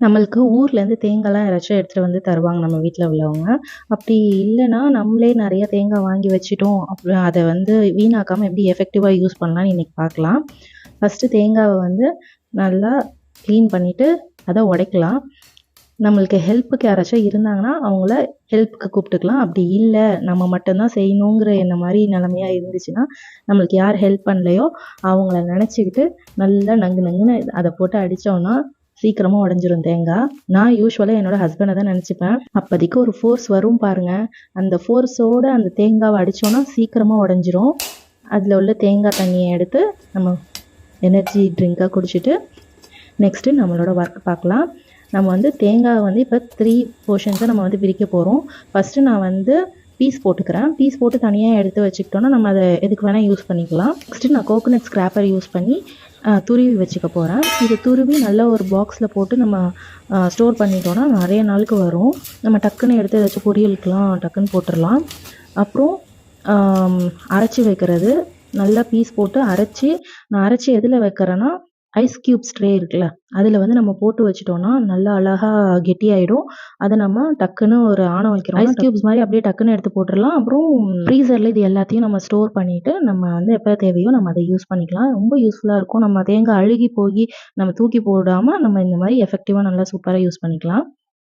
நம்மளுக்கு ஊர்லேருந்து தேங்காய்லாம் யாராச்சும் எடுத்துகிட்டு வந்து தருவாங்க நம்ம வீட்டில் உள்ளவங்க. அப்படி இல்லைன்னா நம்மளே நிறைய தேங்காய் வாங்கி வச்சுட்டோம் அப்புறம் அதை வந்து வீணாக்காமல் எப்படி எஃபெக்டிவாக யூஸ் பண்ணலாம்னு இன்றைக்கி பார்க்கலாம். ஃபஸ்ட்டு தேங்காவை வந்து நல்லா க்ளீன் பண்ணிவிட்டு அதை உடைக்கலாம். நம்மளுக்கு ஹெல்ப்புக்கு யாராச்சும் இருந்தாங்கன்னா அவங்கள ஹெல்ப்புக்கு கூப்பிட்டுக்கலாம். அப்படி இல்லை நம்ம மட்டும்தான் செய்யணுங்கிற இந்த மாதிரி நிலமையாக இருந்துச்சுன்னா நம்மளுக்கு யார் ஹெல்ப் பண்ணலையோ அவங்கள நினச்சிக்கிட்டு நல்லா நங்கு நங்குன்னு அதை போட்டு அடித்தோன்னா சீக்கிரமாக உடஞ்சிரும் தேங்காய். நான் யூஸ்வலாக என்னோட ஹஸ்பண்டை தான் நினச்சிப்பேன். அப்போதைக்கு ஒரு ஃபோர்ஸ் வரும் பாருங்கள், அந்த ஃபோர்ஸோடு அந்த தேங்காவை அடித்தோன்னா சீக்கிரமாக உடஞ்சிரும். அதில் உள்ள தேங்காய் தண்ணியை எடுத்து நம்ம எனர்ஜி ட்ரிங்காக குடிச்சிட்டு நெக்ஸ்ட்டு நம்மளோட ஒர்க் பார்க்கலாம். நம்ம வந்து தேங்காவை வந்து இப்போ 3 போர்ஷன்ஸாக நம்ம வந்து பிரிக்க போகிறோம். ஃபஸ்ட்டு நான் வந்து பீஸ் போட்டுக்கிறேன். பீஸ் போட்டு தனியாக எடுத்து வச்சுக்கிட்டோன்னா நம்ம அதை எதுக்கு வேணால் யூஸ் பண்ணிக்கலாம். நெக்ஸ்ட்டு நான் கோகோனட் ஸ்க்ராப்பர் யூஸ் பண்ணி துருவி வச்சுக்க போகிறேன். இது துருவி நல்ல ஒரு பாக்ஸில் போட்டு நம்ம ஸ்டோர் பண்ணிட்டோன்னா நிறைய நாளுக்கு வரும். நம்ம டக்குன்னு எடுத்து ஏதாச்சும் பொரியலுக்கெலாம் டக்குன்னு போட்டுடலாம். அப்புறம் அரைச்சி வைக்கிறது, நல்லா பீஸ் போட்டு நான் அரைச்சி எதில் வைக்கிறேன்னா ஐஸ் க்யூப்ஸ் ட்ரே இருக்குல்ல, அதில் வந்து நம்ம போட்டு வச்சுட்டோன்னா நல்லா அழகாக கெட்டியாயிடும். அதை நம்ம டக்குன்னு ஒரு ஆணை வைக்கிறோம், ஐஸ் க்யூப்ஸ் மாதிரி அப்படியே டக்குன்னு எடுத்து போட்டுடலாம். அப்புறம் ஃப்ரீசரில் இது எல்லாத்தையும் நம்ம ஸ்டோர் பண்ணிவிட்டு நம்ம வந்து எப்போ தேவையோ நம்ம அதை யூஸ் பண்ணிக்கலாம். ரொம்ப யூஸ்ஃபுல்லாக இருக்கும். நம்ம தேங்காய் அழுகி போய் நம்ம தூக்கி போடாமல் நம்ம இந்த மாதிரி எஃபெக்டிவாக நல்லா சூப்பராக யூஸ் பண்ணிக்கலாம்.